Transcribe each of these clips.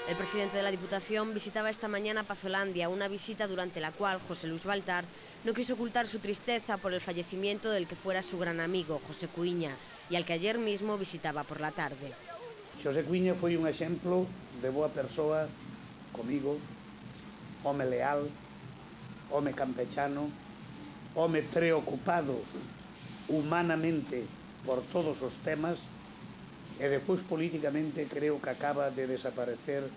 El presidente de la Diputación visitaba esta mañana Pazolandia, una visita durante la cual José Luis Baltar no quiso ocultar su tristeza por el fallecimiento del que fuera su gran amigo, José Cuíña, y al que ayer mismo visitaba por la tarde. José Cuíña foi un exemplo de boa persoa comigo, home leal, home campechano, home preocupado humanamente por todos os temas, e despois políticamente creo que acaba de desaparecer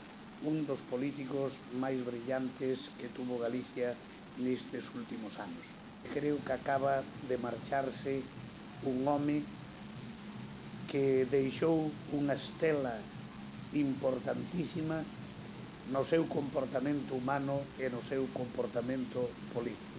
un dos políticos máis brillantes que tuvo Galicia nestes últimos anos. Creo que acaba de marcharse un home que deixou unha estela importantísima no seu comportamento humano e no seu comportamento político.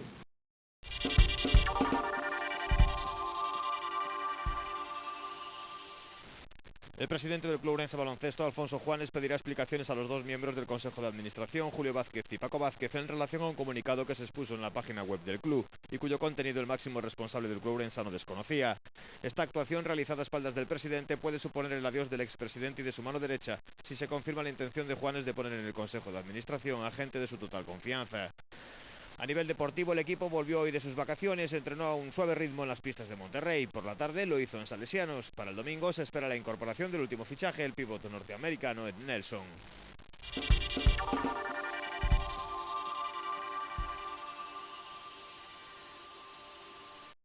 El presidente del Club Ourense Baloncesto, Alfonso Juanes, pedirá explicaciones a los dos miembros del Consejo de Administración, Julio Vázquez y Paco Vázquez, en relación a un comunicado que se expuso en la página web del club y cuyo contenido el máximo responsable del club ourensano desconocía. Esta actuación, realizada a espaldas del presidente, puede suponer el adiós del expresidente y de su mano derecha, si se confirma la intención de Juanes de poner en el Consejo de Administración a gente de su total confianza. A nivel deportivo, el equipo volvió hoy de sus vacaciones, entrenó a un suave ritmo en las pistas de Monterrey. Por la tarde lo hizo en Salesianos. Para el domingo se espera la incorporación del último fichaje, el pívot norteamericano Ed Nelson.